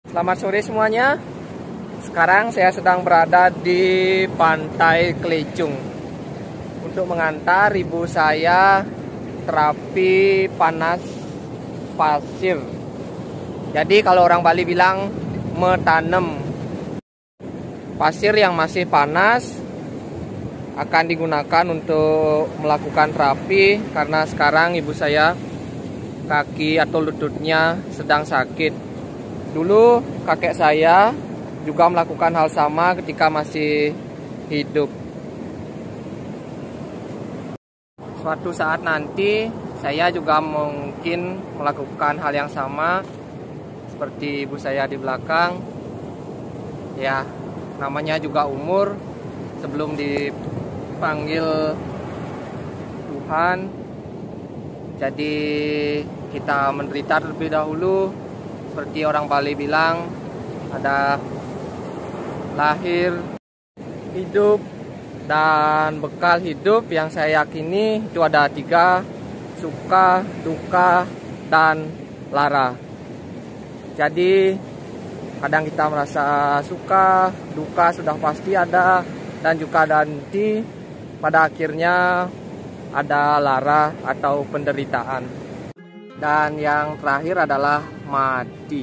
Selamat sore semuanya. Sekarang saya sedang berada di Pantai Kelicung untuk mengantar ibu saya terapi panas pasir. Jadi kalau orang Bali bilang metanem. Pasir yang masih panas akan digunakan untuk melakukan terapi karena sekarang ibu saya kaki atau lututnya sedang sakit. Dulu kakek saya juga melakukan hal sama ketika masih hidup. Suatu saat nanti saya juga mungkin melakukan hal yang sama seperti ibu saya di belakang. Ya, namanya juga umur, sebelum dipanggil Tuhan. Jadi kita menderita terlebih dahulu. Seperti orang Bali bilang, ada lahir, hidup, dan bekal hidup yang saya yakini itu ada 3, suka, duka, dan lara. Jadi kadang kita merasa suka, duka sudah pasti ada, dan juga nanti pada akhirnya ada lara atau penderitaan. Dan yang terakhir adalah mati.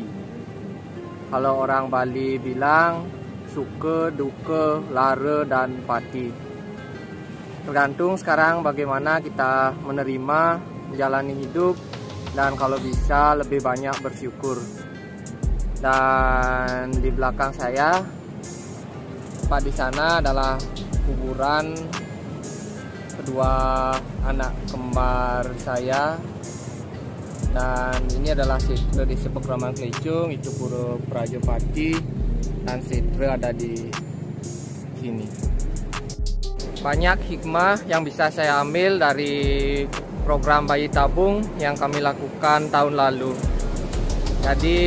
Kalau orang Bali bilang suka, duka, lara, dan pati. Tergantung sekarang bagaimana kita menerima, menjalani hidup, dan kalau bisa lebih banyak bersyukur. Dan di belakang saya, tepat di sana adalah kuburan kedua anak kembar saya. Dan ini adalah setre di Sepekraman Kelicung, itu Pura Prajopati, dan setre ada di sini. Banyak hikmah yang bisa saya ambil dari program bayi tabung yang kami lakukan tahun lalu. Jadi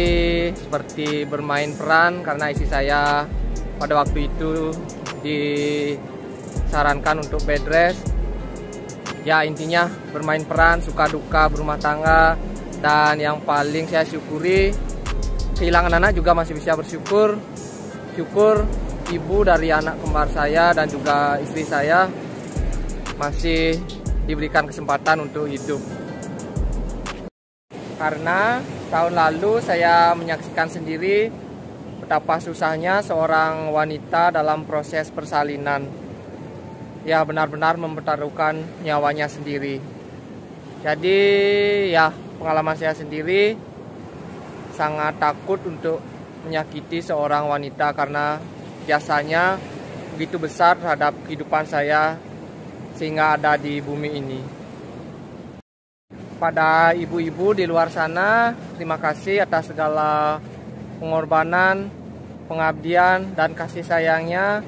seperti bermain peran, karena istri saya pada waktu itu disarankan untuk bed rest. Ya, intinya bermain peran, suka duka berumah tangga. Dan yang paling saya syukuri, kehilangan anak juga masih bisa bersyukur. Syukur ibu dari anak kembar saya dan juga istri saya masih diberikan kesempatan untuk hidup. Karena tahun lalu saya menyaksikan sendiri betapa susahnya seorang wanita dalam proses persalinan. Ya, benar-benar mempertaruhkan nyawanya sendiri. Jadi ya, pengalaman saya sendiri sangat takut untuk menyakiti seorang wanita karena jasanya begitu besar terhadap kehidupan saya sehingga ada di bumi ini. Pada ibu-ibu di luar sana, terima kasih atas segala pengorbanan, pengabdian, dan kasih sayangnya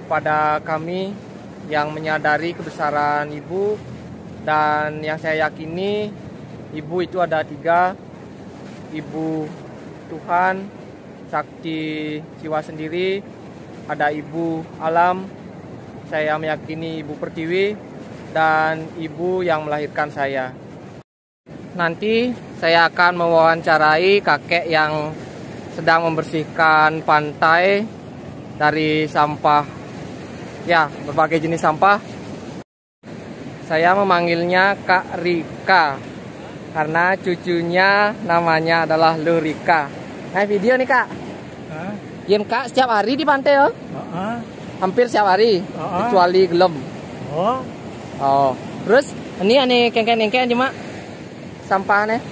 pada kami yang menyadari kebesaran ibu. Dan yang saya yakini, ibu itu ada 3, ibu Tuhan, sakti jiwa sendiri, ada ibu alam, saya meyakini ibu pertiwi, dan ibu yang melahirkan saya. Nanti saya akan mewawancarai kakek yang sedang membersihkan pantai dari sampah, ya, berbagai jenis sampah. Saya memanggilnya Kak Rika karena cucunya namanya adalah Lurika. Nah, video nih Kak. Yen Kak setiap hari di pantai ya? Hampir setiap hari, kecuali gelem. Oh. Terus ini aneh kengkeng-kengkeng cuma sampah nih.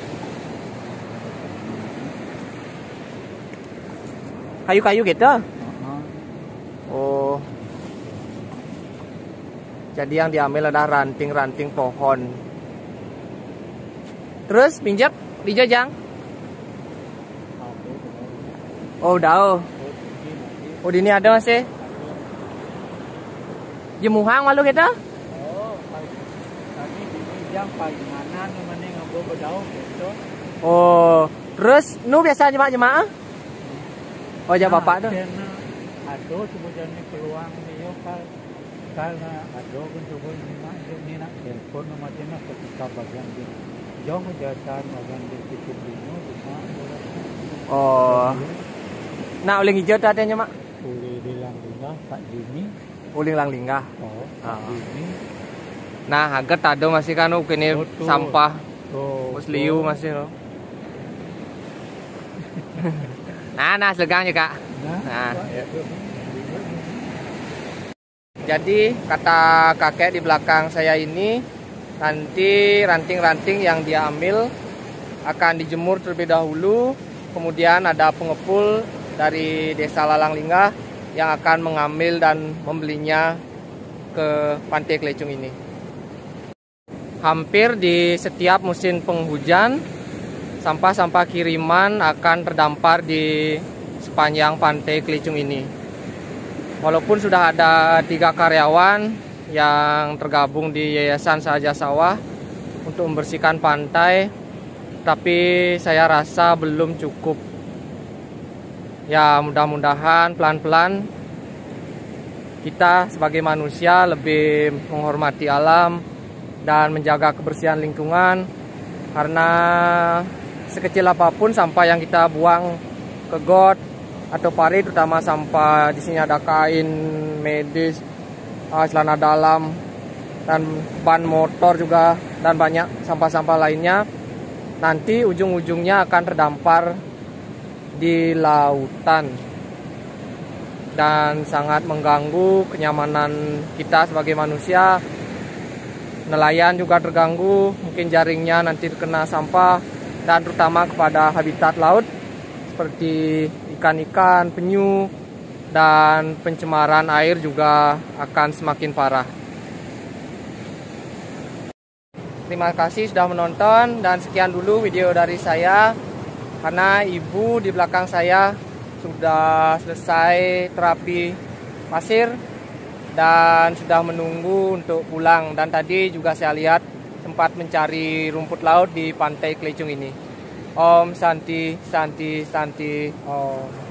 Kayu-kayu gitu. Oh. Jadi yang diambil adalah ranting-ranting pohon. Terus pinjak dijajang. Oh, udah. Oh, di ini ada masih. Jemuhang malu kita? Oh, tadi dijajang palinganan namanya ngabo bedau gitu. Oh, terus nu biasa jemaah? Oh, ja bapak tuh. Aduh, sebenarnya peluang dia karena aduh kan coba ini nak telepon namanya ketika bagian jauh jasa bagian di situ dino bisa. Oh, Nah, uling hijau itu adanya, Mak? Uli Langlinga, Pak Jimmy. Uling langlinga. Oh, Pak Jimmy. Nah, agak tado masih kan ini Betul. sampah. Oh, Terus liu masih no. Nah, segang ya, Kak. Nah. Jadi kata kakek di belakang saya ini, nanti ranting-ranting yang dia ambil akan dijemur terlebih dahulu. Kemudian ada pengepul dari Desa Lalanglingah yang akan mengambil dan membelinya ke Pantai Kelecung ini. Hampir di setiap musim penghujan, sampah-sampah kiriman akan terdampar di sepanjang Pantai Kelecung ini. Walaupun sudah ada 3 karyawan yang tergabung di Yayasan Sahaja Sawah untuk membersihkan pantai, tapi saya rasa belum cukup. Ya, mudah-mudahan pelan-pelan kita sebagai manusia lebih menghormati alam dan menjaga kebersihan lingkungan, karena sekecil apapun sampah yang kita buang ke got atau pari, terutama sampah di sini ada kain medis, celana dalam, dan ban motor juga, dan banyak sampah-sampah lainnya, nanti ujung-ujungnya akan terdampar di lautan dan sangat mengganggu kenyamanan kita sebagai manusia. Nelayan juga terganggu, mungkin jaringnya nanti terkena sampah, dan terutama kepada habitat laut seperti ikan-ikan, penyu, dan pencemaran air juga akan semakin parah. Terima kasih sudah menonton, dan sekian dulu video dari saya, karena ibu di belakang saya sudah selesai terapi pasir dan sudah menunggu untuk pulang, dan tadi juga saya lihat sempat mencari rumput laut di Pantai Kelecung ini. Om Santi Santi Santi Om.